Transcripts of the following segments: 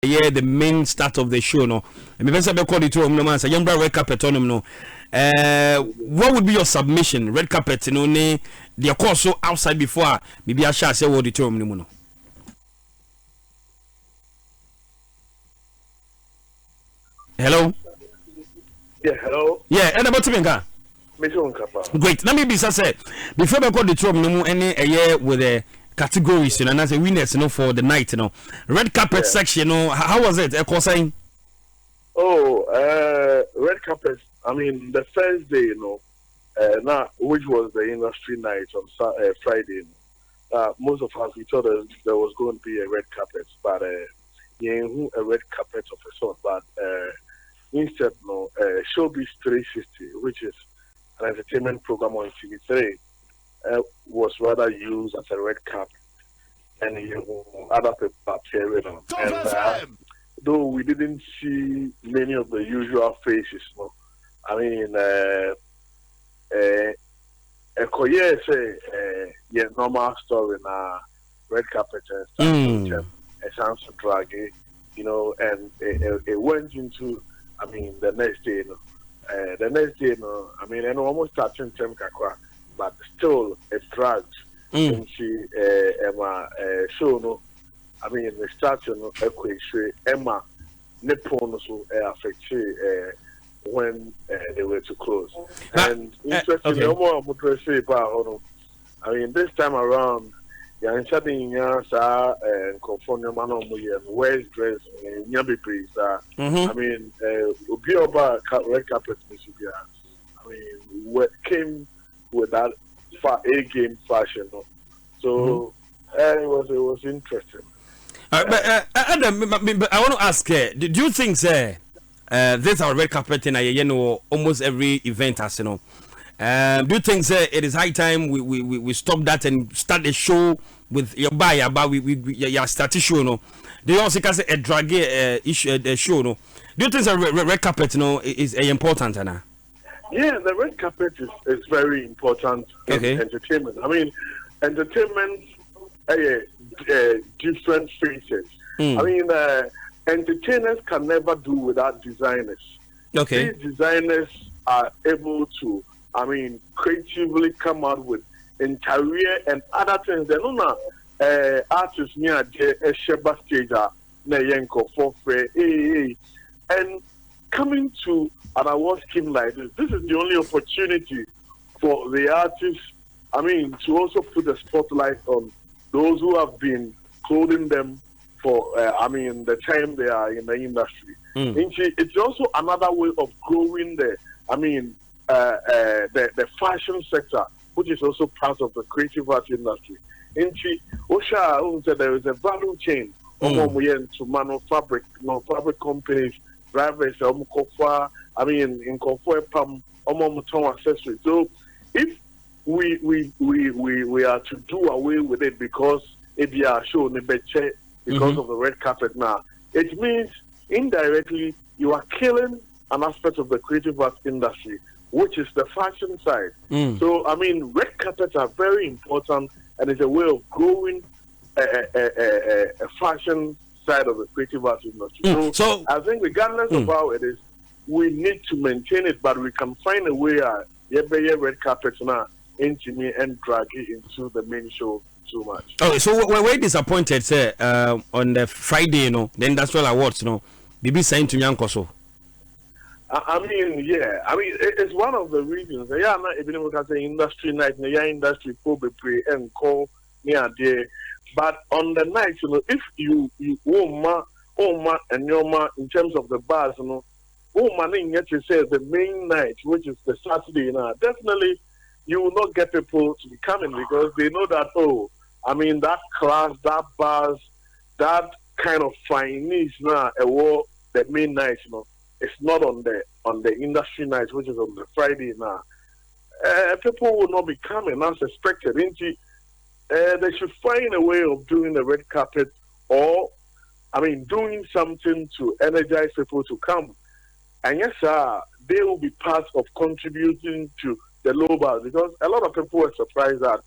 yeah, the main start of the show, no. And maybe I call it to no man. Say, young red carpet on him, no. What would be your submission? Red carpet, you know, the course so outside before maybe I shall say what the term, no. Hello. Yeah, hello. Yeah, and about to great. Let me be say before I call the term, no any a year with the categories, you know, and as a winners, you know, for the night, you know, red carpet section, you know, how was it? Saying. Oh, red carpet. I mean, the first day, you know, now which was the industry night on Friday. Most of us we thought there was going to be a red carpet, but yeah, a red carpet of a sort, but instead, no, Showbiz 360, which is an entertainment program on TV3, was rather used as a red carpet, and other people appearing on. And though we didn't see many of the usual faces, no, I mean, Kojo say, yeah, normal story na red carpet and stuff, it sounds draggy, you know, and it went into. I mean, the next day, no, I mean, and almost touching Tem Kakwa, but still it dragged into Emma show, no. I mean, the starting equation, Emma Nippon so affected when they were too close. And interesting, no more I mean, this time around, and California man on West dress, Yabi I mean, Ubioba red carpet, I mean, came with that A game fashion. So it was interesting. But Adam, I want to ask, do you think, this our red carpet in you know almost every event, as you know? Do you think it is high time we stop that and start a show with your buyer, but we start a show, no? Do you also say a drag issue show, no? Do you think the red carpet, no, is important, Anna? Yeah, the red carpet is very important in entertainment. I mean, entertainment, different faces. I mean, entertainers can never do without designers. These designers are able to, I mean, creatively come out with interior and other things. They don't know artists near a Sheba stage for free. And coming to an award scheme like this is the only opportunity for the artists, I mean, to also put the spotlight on those who have been clothing them for, I mean, the time they are in the industry. It's also another way of growing the, I mean, the fashion sector, which is also part of the creative arts industry. There is a value chain to fabric companies, drivers, I mean, in Pam, accessories. So if we are to do away with it because it be a show because of the red carpet now, it means indirectly you are killing an aspect of the creative arts industry, which is the fashion side. So, I mean, red carpets are very important, and it's a way of growing a fashion side of the creative arts industry. So I think regardless of how it is, we need to maintain it, but we can find a way red carpets now into me and drag it into the main show too much. Okay, so we're disappointed, sir, on the Friday, you know, the Industrial Awards, you know, BB saying to Nyankoso. I mean, yeah. I mean, it's one of the reasons. Yeah, I'm not even looking at the industry night. Yeah, industry probably pray and call near there. But on the night, you know, if you and your ma in terms of the bars, you know, in yet you say the main night, which is the Saturday, you know, definitely you will not get people to be coming because they know that I mean that class, that bars, that kind of finesse now, the main night, you know. It's not on the industry night, which is on the Friday now. People will not be coming as expected. They should find a way of doing the red carpet, or I mean, doing something to energize people to come. And yes, they will be part of contributing to the low bars because a lot of people were surprised that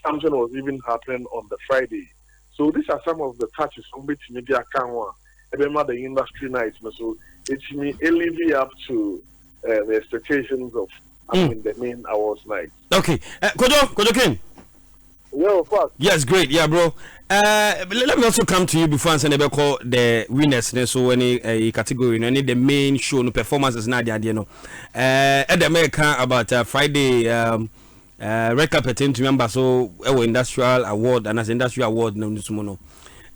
something was even happening on the Friday. So these are some of the touches from which media can want. the industry night. So it's me living up to the expectations of the main awards night. Okay, Kojo Kinn. Yo, fuck. Yes, great. Yeah, bro. Let me also come to you before I send call the winners. So any category, any the main show, no performances, na the idea no. At America about Friday, red carpet to remember. So industrial award and as industrial award no.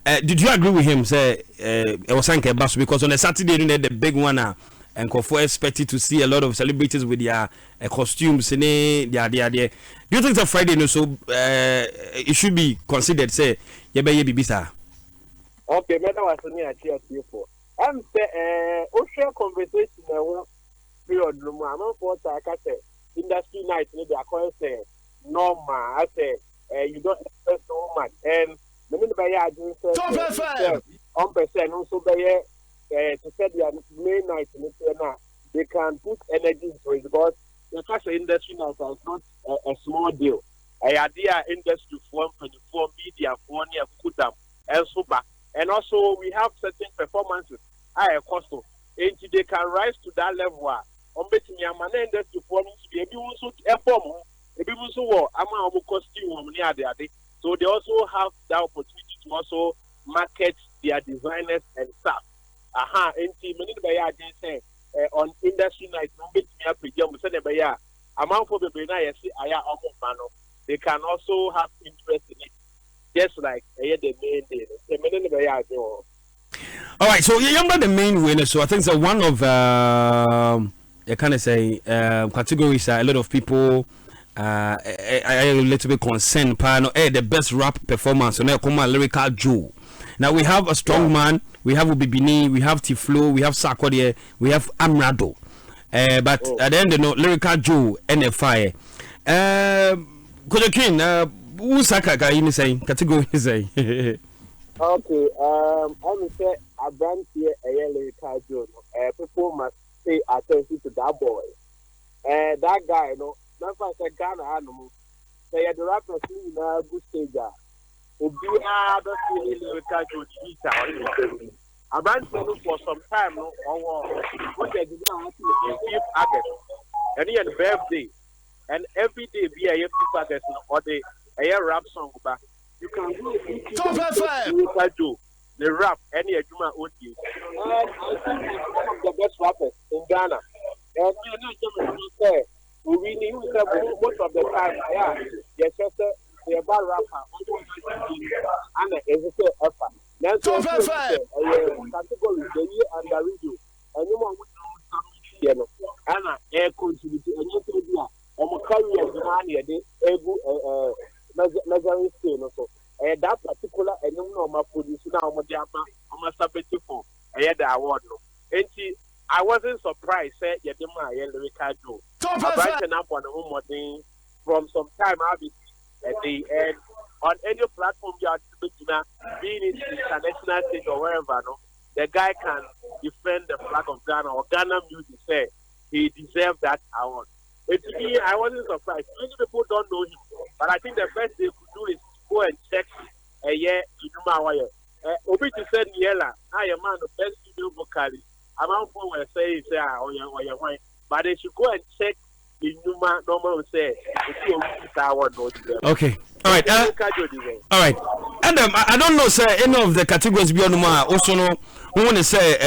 Did you agree with him? Say it was because on a Saturday, the big one. And Kojo expected to see a lot of celebrities with their costumes and their. Do you think that Friday no so it should be considered say yebe bibisa? Okay, madam was me a cheer for. I'm say share conversation period no more. I'm for say industry night maybe I call say normal. I say you don't expect so much and the minute by ya doing say 1% also by to set their main night in they can put energy into it because the cash industry now is not a small deal. I idea industry form 24 media for near Kutam and Suba. And also we have certain performances higher cost and they can rise to that level on betting your man industry form to be able to perform a people so amount of costume near the so they also have the opportunity to also market their designers and stuff. Aha, and many by say on industry night, no bit me up with you, say amount for the Brina, they can also have interest in it, just like the main day. The many by all right, so you remember the main winner. So I think that one of I kind of say categories a lot of people a little bit concerned. The best rap performance on lyrical Joe. Now we have a strong man, we have Ubibini, we have Tiflo, we have Sarkodie, we have Amrado. But at the end, lyrical Joe and a fire. Kojo Kinn, who's Saka in saying category say? Okay, I'm say a brand here a lyrical Joe. People must pay attention to that boy. That guy, that's why I said Ghana animal. Say the rapper in a good stage. Obia don't really lyrical Joe. A brand for some time, no, or what they did not have August. And he had birthday. And every day be a August or the a rap song back. You can do lyrical Joe. The rap, any Juma Oti. And I think he's one of the best rappers in Ghana. And we know say we need most of the time, yeah, yes, the bad rapper, and it's a effort. Now, so category the year and the radio, and you want to Anna air contribute, and you say, I'm a career behind the able measuring scale also. That particular and you know my producer now, I'm a subjective for the award. And I wasn't surprised, said Yadima Lyrical Joe. I brighten up on the home thing from some time, obviously, at the end. On any platform you are being in international stage or wherever, the guy can defend the flag of Ghana or Ghana music, say he deserves that award. But to me, I wasn't surprised. Many people don't know him, but I think the best they could do is go and check a year to do my wire. Obi to send Yella, I am man the best studio vocalist. I'm out for where say, but they should go and check the Numa normal say. Okay. All right. All right. Adam, I don't know, sir, any of the categories beyond Numa. Also, no, we want to say,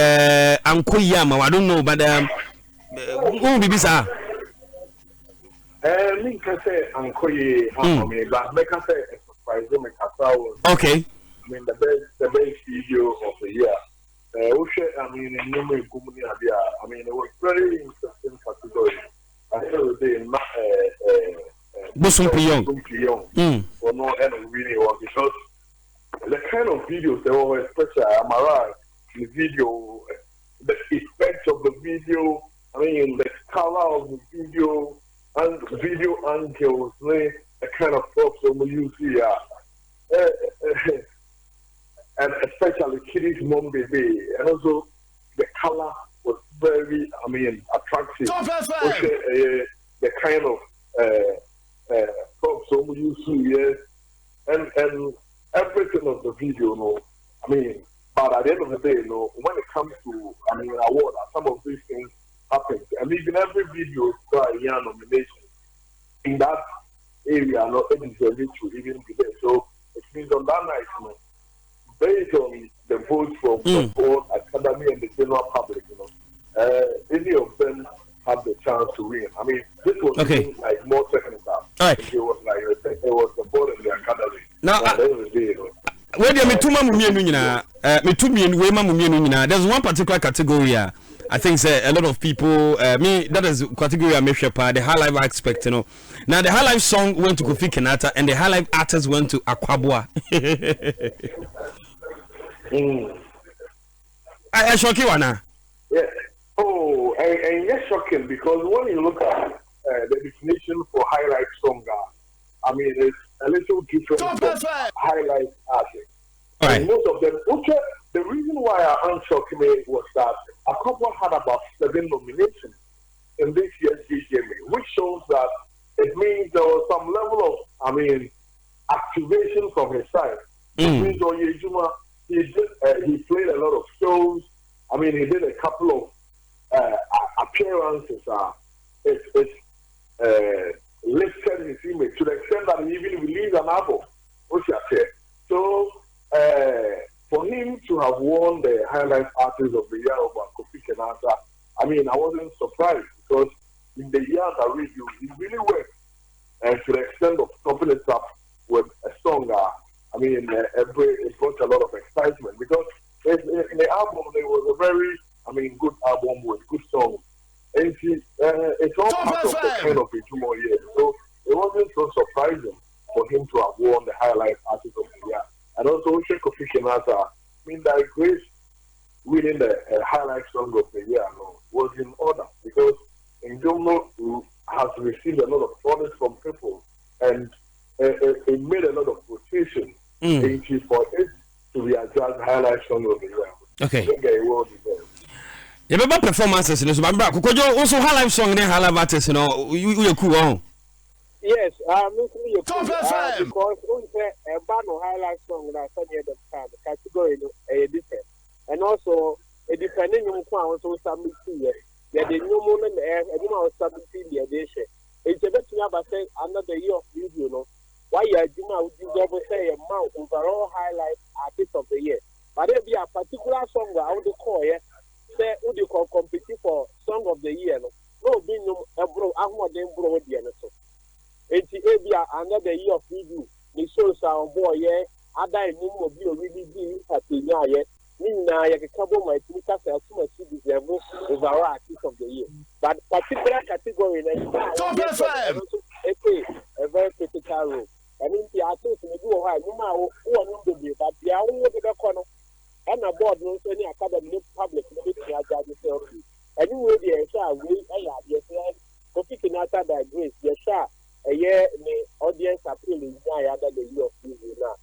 Yama. I don't know, but who will be this? Me can say Ankoye, but me can say surprise. Okay. I mean the best video of the year. I mean, in Numa Gumuni, I mean, it was very interesting category. I feel they Busum or no and really was because the kind of videos they were especially Amara, the video, the effect of the video, I mean the color of the video and video angles, the kind of props that we use here. And especially Kitty's mom baby, and also the color was very, I mean, attractive. The kind of props that we use here, and everything of the video, I mean, But at the end of the day, when it comes to, award, some of these things happen. And even every video got a year nomination in that area, it is a to even be there. So it means on that night, based on the votes from the board, academy, and the general public, any of them have the chance to win. I mean, this was even, like more technical. All right. It was like it was the board and the academy. Now, at the end of the day, where do you there's one particular category. I think a lot of people, me, that is category I make sure the high life aspect, Now, the high life song went to Kofi Kenata and the high life artist went to Akwabua. I shock you, Anna. Yeah. Oh, and yes, shocking because when you look at the definition for high life song, it's a little different from high life artists. Right. And most of them, the reason why I unshocked me was that Akwabua had about 7 nominations in this year's VGMA, which shows that it means there was some level of, activation from his side. It means Oyejuma, he played a lot of shows. He did a couple of appearances. It's lifted his image to the extent that he even released an album, which I said. So, for him to have won the Highlight Artist of the Year over Kofi Kenata, I wasn't surprised because in the years I read you, he really worked to the extent of topping it up with a song. It brought a lot of excitement because in the album there was a very, good album with good songs. And it's all part of the kind of Ijumo year. So it wasn't so surprising for him to have won the Highlight Artist of the Year. And also, Kofi Kenata, that Grace winning the Highlight Song of the Year was in order because Njomo has received a lot of orders from people and it made a lot of quotations for it to be adjudged Highlight Song of the Year. Okay. Yeah, but performances, Kojo also high life song and high life artist, you cool on. Yes, because a band of highlight song that I said the category different. And also, depending on also submit here, the new moment and submitting the edition. It's a bit about saying another year of video, why you would you say a mount overall highlight artist of the year. But there be a particular song that I would call say would you compete for song of the year? No, being a bro, I'm more than bro with the NSO. It's another year of review. The shows are on board, yeah. I die no more be really be at the year. Now, I can cover my because I assume I see the overall artist of the year. But particular category, a very critical role. And in the artist, we do a no matter who are not the but they are all the corner. And a board knows any academy public, and you will be a share, yes, Kofi Kenata by Grace, yes, sir. A year, the audience appealing other the year of season now.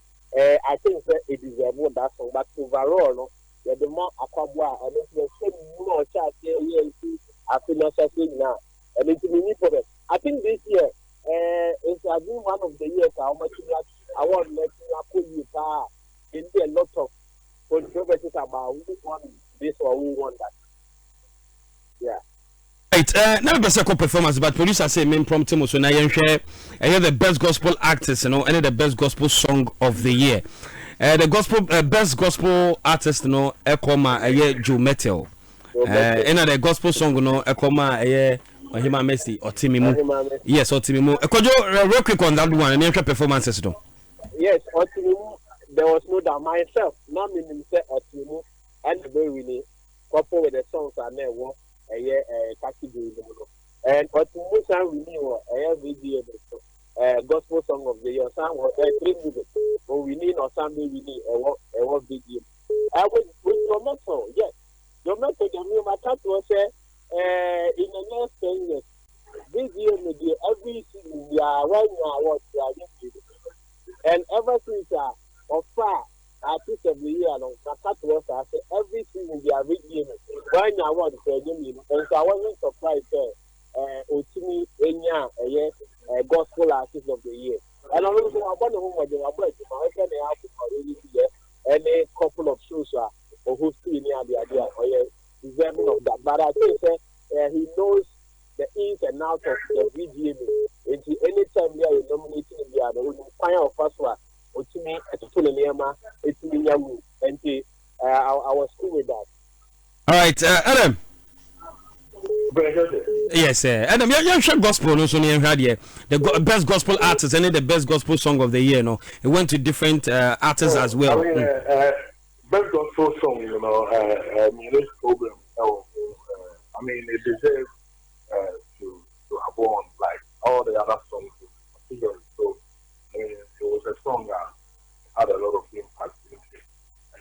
I think that it is a more that song, but overall, the more Akwabua, and it's the same more chance here, I feel necessary now. And it's me for it. I think this year, it's been one of the years how much I want to put you in a lot of controversies about who won this or who won that. Yeah. Right, now the second performance, but producer say main prompt him so now you share the best gospel artist, and the best gospel song of the year. The gospel best gospel artist, Ekoma Joe Metal. And the gospel song, Ekoma Ohima Messi or Timimu. Yes, or Timimu. Kojo, real quick on that one, and your performances, though. Yes, Otimimu. There was no doubt myself. Not meaning say Otimimu and the very really couple with the songs are there. Category and Otimimu sang with me video gospel song of the year. Sang was 3 minutes. But we need or something we need a video. I was with your method, yes. Your method, my cat was in the next 10 years. This year, every season, we are right now what we are doing. And ever since of far, artist of the year, my cat was every season we are reading right now what we're doing. And so I wasn't surprised Otimi Enya, a gospel artist of the year. And I was wondering who was the and a couple of shows but I think he knows the ins and outs of the VGMA. Anytime they are nominating the other, we will find out first one. To me, at the full Nema, it's me, and I was cool with that. All right, Adam. Yes, Adam, you're sure gospel no so near here. The best gospel artist and the best gospel song of the year. No, it went to different artists as well. I mean, best gospel song, this program. I mean, it deserves to have won like all the other songs. So, I mean, it was a song that had a lot of impact in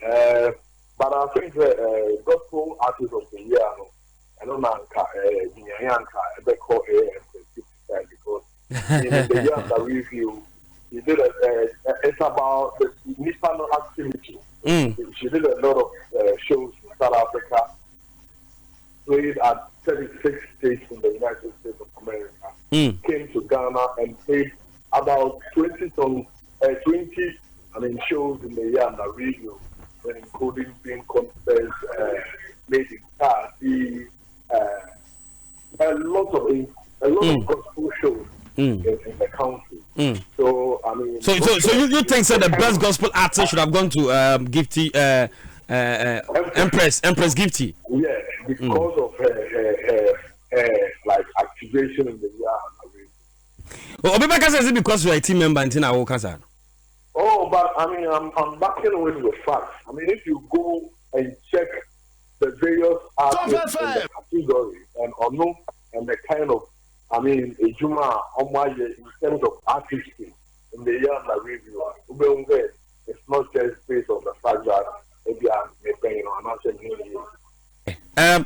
it. But I think the gospel artist of the year. I don't know, they call Empress because in the year that review, he did it's about the national activity. She did a lot of shows in South Africa, played at 36 states in the United States of America, came to Ghana and played about 20 shows in the year that review, including being concerts, made in party. A lot of gospel shows in the country. So I mean, so you think that the best gospel artist should have gone to Gifty, Empress Gifty? Yeah, because of like activation in the year. Well, Obibaka says it because you're a team member in Tina Okasa. Oh, but I mean, I'm backing away with facts. I mean, if you go and check the various artists in the category and the kind of, I mean, a Juma in terms of artistry in the year that review, it's not just based on the fact that maybe I'm paying or not and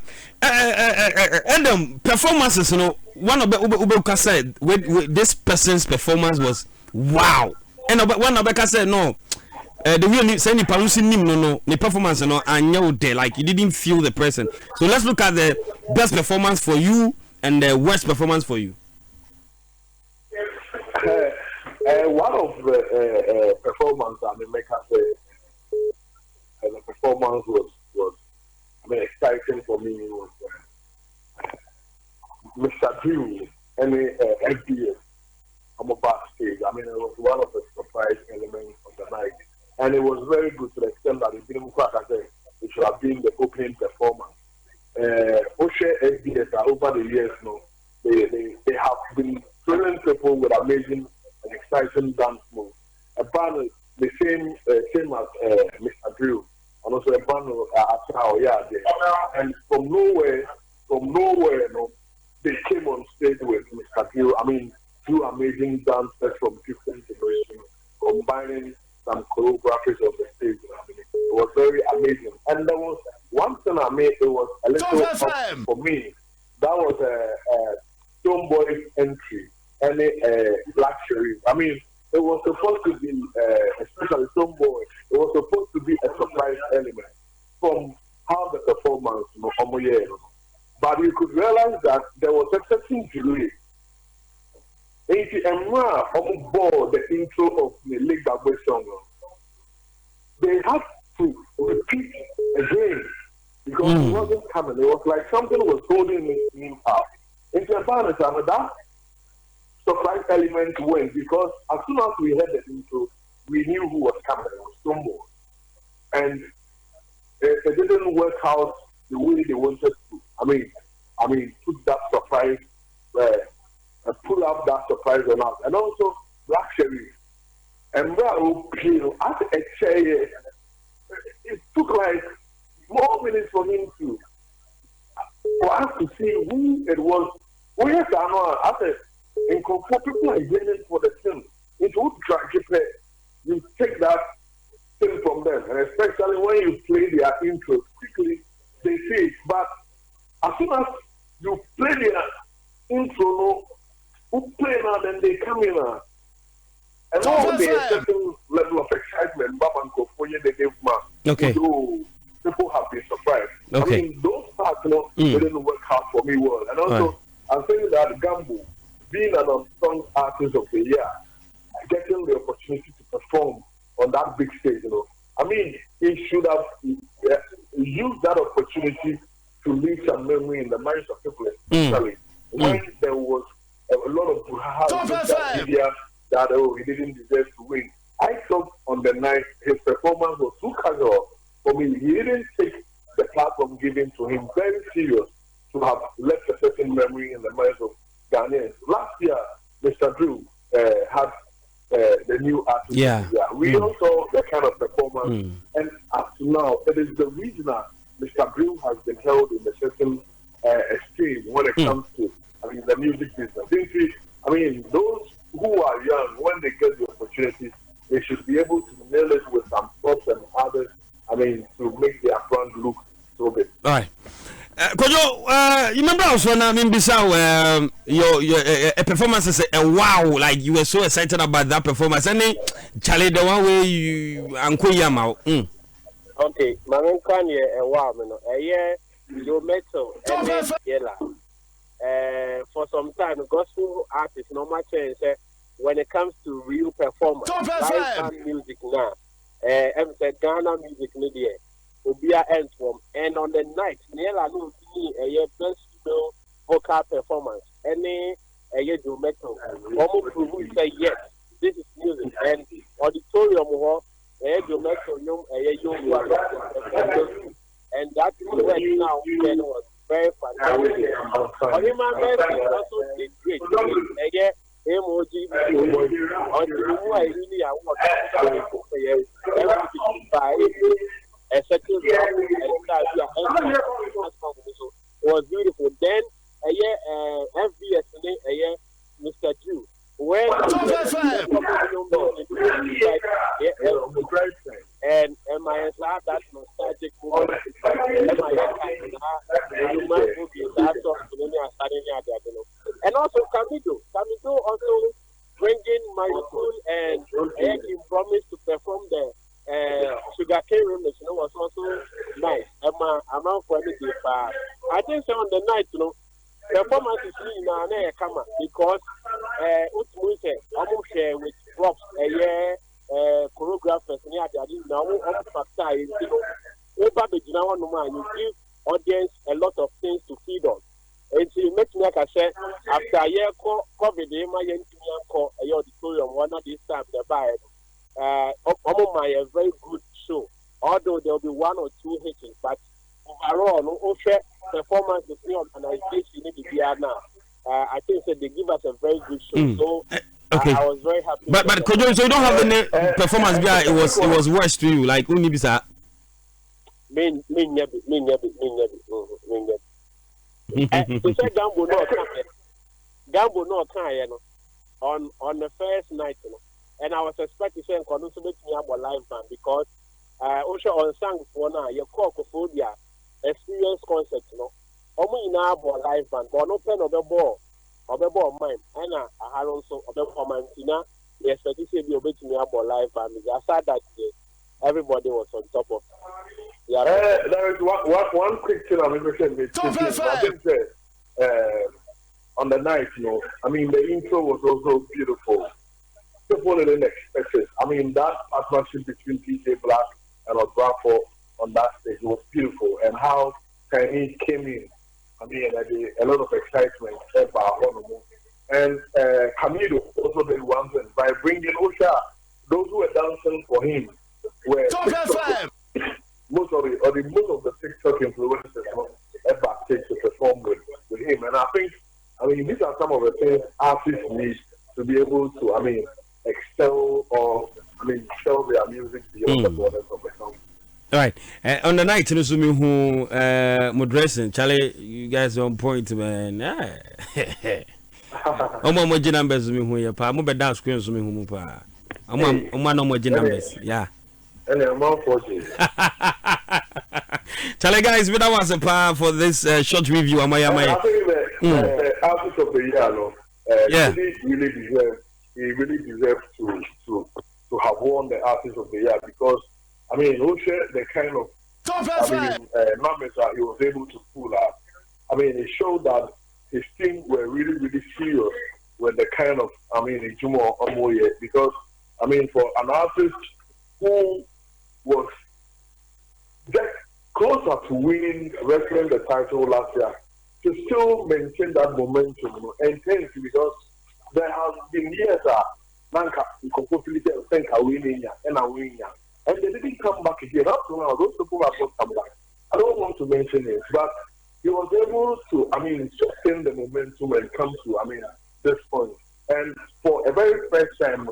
performances, one of the Ubeka said with this person's performance was wow, and one of the said no. The way say ni palusi nim no the performance and you there like you didn't feel the person. So let's look at the best performance for you and the worst performance for you. One of the performance I mean make us the performance was exciting for me was Mr. Drew and FBS. I'm a backstage. I mean it was one of the surprise elements of the night. And it was very good to the extent that it didn't quite as it should have been the opening performance. Oshe SBS over the years, they have been thrilling people with amazing and exciting dance moves. A band the same as Mr. Drew, and also a band and from nowhere, they came on stage with Mr. Drew. I mean, two amazing dancers from different generations, combining some choreographies of the stage. I mean, it was very amazing. And there was one thing I made, it was a little tough for me. That was a Stoneboy entry, any luxury. I mean, it was supposed to be, especially Stoneboy, it was supposed to be a surprise element from how the performance, but you could realize that there was a certain delay. On board the intro of the Lake Bagwe song, they had to repeat again because it wasn't coming. It was like something was holding me up. Into a balance, and that surprise element went because as soon as we heard the intro, we knew who was coming. It was Stoneboy, and it didn't work out the way they wanted to. I mean, put that surprise. Pull up that surprise on us, and also Black Sherry and as a chair, it took like more minutes for him for us to see who it was. We have to know as a in people are yearning for the thing. It would track you take that thing from them, and especially when you play their intro quickly, they see it. But as soon as you play their intro, who play now, then they come in now. And all the certain level of excitement, Babanko, for you, they gave man. Okay. So people have been surprised. Okay. I mean, those parts, they didn't work out for me well. And also, I'm saying that Gambo, being an unsung artist of the year, getting the opportunity to perform on that big stage, I mean, he should have used that opportunity to leave some memory in the minds of people, especially when there was a lot of media that he didn't deserve to win. I thought on the night his performance was too casual for me. He didn't take the platform given to him very serious to have left a certain memory in the minds of Ghanaians. Last year, Mr. Drew had the new artist. Yeah. We all saw the kind of performance, and up to now, it is the reason that Mr. Drew has been held in a certain esteem when it comes to, the music business. Those who are young, when they get the opportunity, they should be able to nail it with some props and others, to make their brand look so good. All right. Kojo, you remember also now, your performance is a wow, like you were so excited about that performance. Any Charlie, the one way you Uncle Yamau. Okay, my name is a wow, you metal and yellow. For some time, gospel artists, no matter when it comes to real performance, live music now, Ghana music media. Obia ends from, and on the night, Niela no a best female vocal performance. Any a year do metal. Almost prove say yes, this is music. And auditorium a do metal a young and that right now was very fantastic. Human Mercy also did great. Emoji on the way really I want a second was beautiful. Then a year MVS a year Mr. Drew. When and MIS that nostalgic moment. And also Camido also bringing my school and he promised to perform the sugarcane remix, was also nice. I'm out for anything. I think so on the night, performance is in an camera because almost with props a year choreographers near the now factor is you give audience a lot of things to feed on. And to make me like I said, after a year COVID, my auditorium one of these times the buy. A very good show. Although there will be one or two hitting, but overall, no performance is the organization need to be now. I think that they give us a very good show. So okay. I was very happy. But Kojo, so you don't have any performance guy. It was worse to you, like only bisa. Me. To say Gambo no can on the first night, and I was expecting to make me have a live band because also on sang for now your Cocophobia experience concert, only now about live band, but no pen of the ball mine. And I had also of the command, the expectation be obeying me about live band. I said that everybody was on top of. Yeah. There is one quick thing I'm interested in. On the night, the intro was also beautiful. People didn't expect it. That partnership between PJ Black and Odrafo on that stage was beautiful. And how Kinn came in, a lot of excitement about Honomo. And Camido also did one thing by bringing Osha. Those who were dancing for him were most of the TikTok influencers backstage to perform with him. And I think, these are some of the things artists need to be able to, excel or show their music beyond the borders of the song. All right. On the night, you know, who dressing, Charlie, you guys are on point, man. I'm on my numbers. I'm on dance screens. I'm on my numbers. Yeah. And I'm on for you. Charlie, guys, that was a power for this short review. I think the artist of the year, he really deserves to have won the artist of the year because the kind of numbers that he was able to pull out. It showed that his team were really, really serious with the kind of Ijumo Omoye because for an artist who was just closer to winning, wrestling the title last year, to still maintain that momentum and tense because there has been years Nanka think are winning and are winning. And they didn't come back again. Up to now, those people have not come back. I don't want to mention it, but he was able to, sustain the momentum and come to, this point. And for a very first time,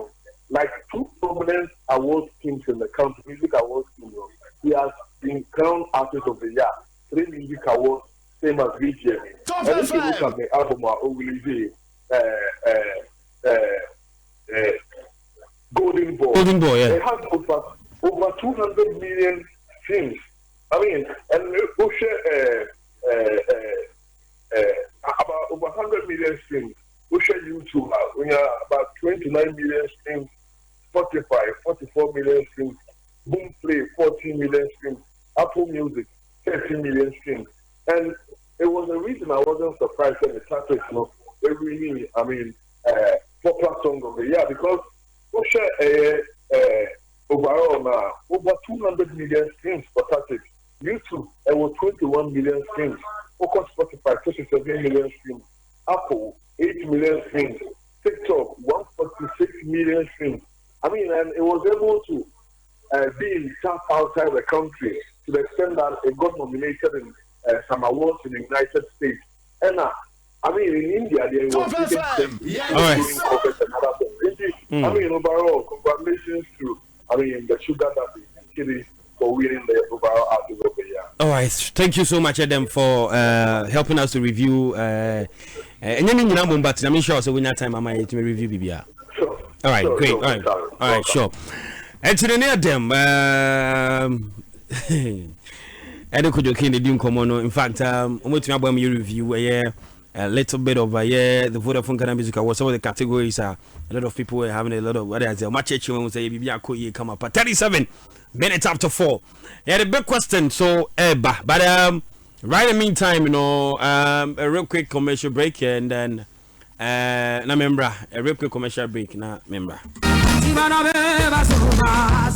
like 2 prominent award teams in the country, music awards team, he has been crowned Artist of the Year, 3 music awards, same as VJ. And if you look at the album, Golden Boy. Golden Boy, yeah. It has over 200 million streams. And about over 100 million streams. We share YouTube. We are about 29 million streams. Spotify, 44 million streams. Boomplay, 14 million streams. Apple Music, 13 million streams. And it was a reason I wasn't surprised when the title every popular song of the year because we share overall now over 200 million streams for Tactics. YouTube, there were 21 million streams. Focus Spotify, 37 million streams. Apple, 8 million streams. TikTok, 146 million streams. And it was able to be in top outside the country to the extent that it got nominated in some awards in the United States. And in India, they were overall, congratulations to the Sugar Daddy for winning the overall Artist of the Year. All right, thank you so much, Edem, for helping us to review. And then but I'm sure so we not time I might review BBR. Sure. All right, sure, great. Sure, All right, sure. And to the near them, Edem Kojo Kinn didn't come on. In fact, I'm going to review a little bit of the Vodafone Ghana Music Awards. Some of the categories are a lot of people were having a lot of what is it? Match when say BBR come up at 37 minutes after 4. Yeah, the big question. So, but right in the meantime, a real quick commercial break and then a real quick commercial break.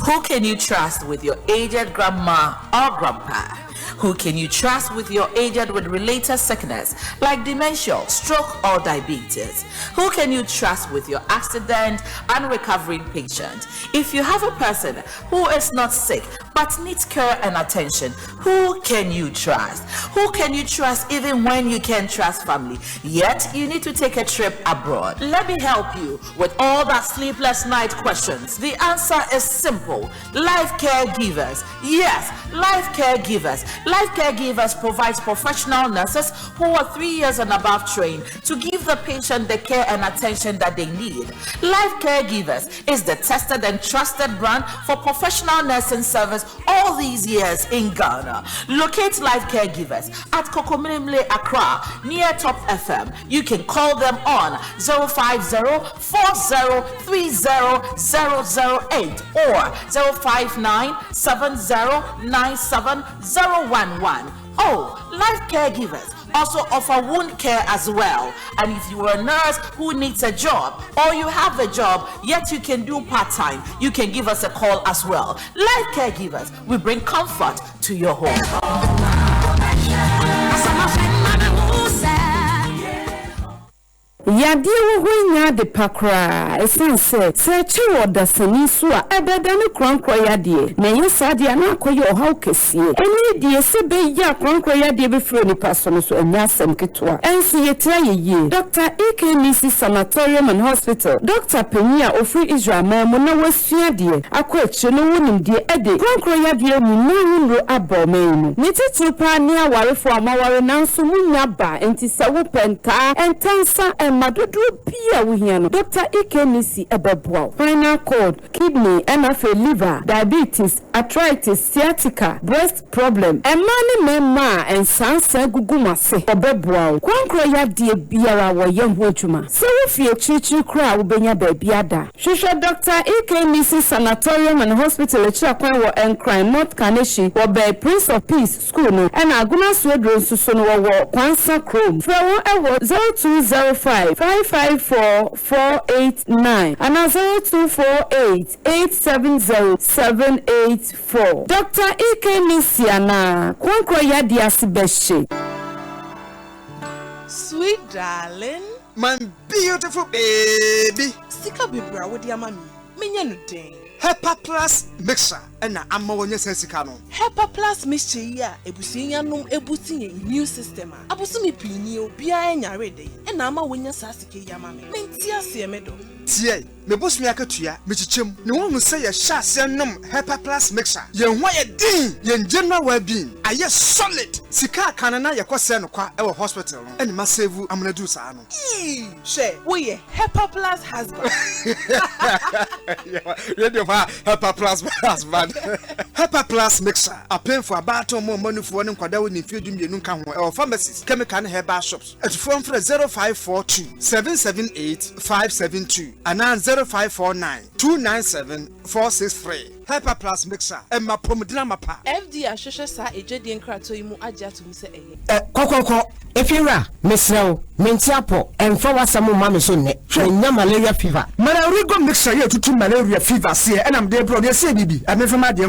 Who can you trust with your aged grandma or grandpa? Who can you trust with your aged with related sickness like dementia, stroke, or diabetes? Who can you trust with your accident and recovering patient? If you have a person who is not sick but needs care and attention, who can you trust? Who can you trust even when you can't trust family? Yet you need to take a trip abroad. Let me help you with all that sleepless night questions. The answer is simple. Life Caregivers. Yes, Life Caregivers. Life Caregivers provides professional nurses who are 3 years and above trained to give the patient the care and attention that they need. Life Caregivers is the tested and trusted brand for professional nursing service all these years in Ghana. Locate Life Caregivers at Kokominimle, Accra, near Top FM. You can call them on 050-4030-008 or 059-7097-011. Oh, Life Caregivers also offer wound care as well. And if you are a nurse who needs a job or you have a job yet you can do part-time, you can give us a call as well. Life Caregivers, we bring comfort to your home. Yadi wo de pakra esense search the sani so a ebeda ne krankro yade na yesa de na akoye ohaw kesie eni de sebe ya krankro yade be fro ni paso so anya asem ketwa enso yetra yeye Dr. Kinn Sanatorium and Hospital Dr. Penia ofri Israel mo na wasua de akwachi no wonim de ede krankro yade mu nuru abomenu ni titupa ne awarefo amaware nanso munya ba enti se wo penta entansa madudu pia wuhiano Dr. Kinn ebeboa spinal cord, kidney, liver, diabetes, arthritis, sciatica, breast problem, emani and sansa gugumase ebeboa kwankro ya die biara wo ye ho adwuma se fie chichi kra ubenya baby ada. Shusha Dr. AK Mrs. Sanatorium and Hospital Chakwa wo Enkran North Kaneshi wo be Prince of Peace School no and Aguna Swedro suso no wo Kwansa Chrome. From 0205 554 489 and 0248 870 784. Dr. AK Misiana Kwankwa Yadi Asibeshe. Sweet darling, my beautiful baby. Sika bibra wo dia mami. Menya no den. Hepa Plus mixer na amma wonye sensika no. Hepa Plus mixture ya ebusia nom ebuti immune system a. Aboso me pini obi a nyare de. Na ama wonya sasike ya mami. Menti ase me do. Tie, me boss me akatua, me chichim. Ne wonu say ye sha ase nom Hepa Plus mixer. Ye hwa ye din, ye general well-being. Aye solid. Sika kanana ye kwase no kwa e hospital no. Eni ma save amnadu sa no. She, wo ye Hepa Plus husband. Radio Hepa Plus husband. Hepa Plus mixer. A pen for about more money for one kwada woni fie dum yenu ka ho e pharmacies, chemical and herbal shops. At phone for 0542 778 572 and 0549 297 463. Hepa Plus mixer. Emma pomodina mapa. FD ashosha sa ejedi nkrato yimu aja to mi se eye. Kokoko efira mesrew mentiapo emfa wasamu ma me so ne nya malaria fever. Mana rigo mixer ye tutu malaria fever se enam de pro de se bibi. Amefama de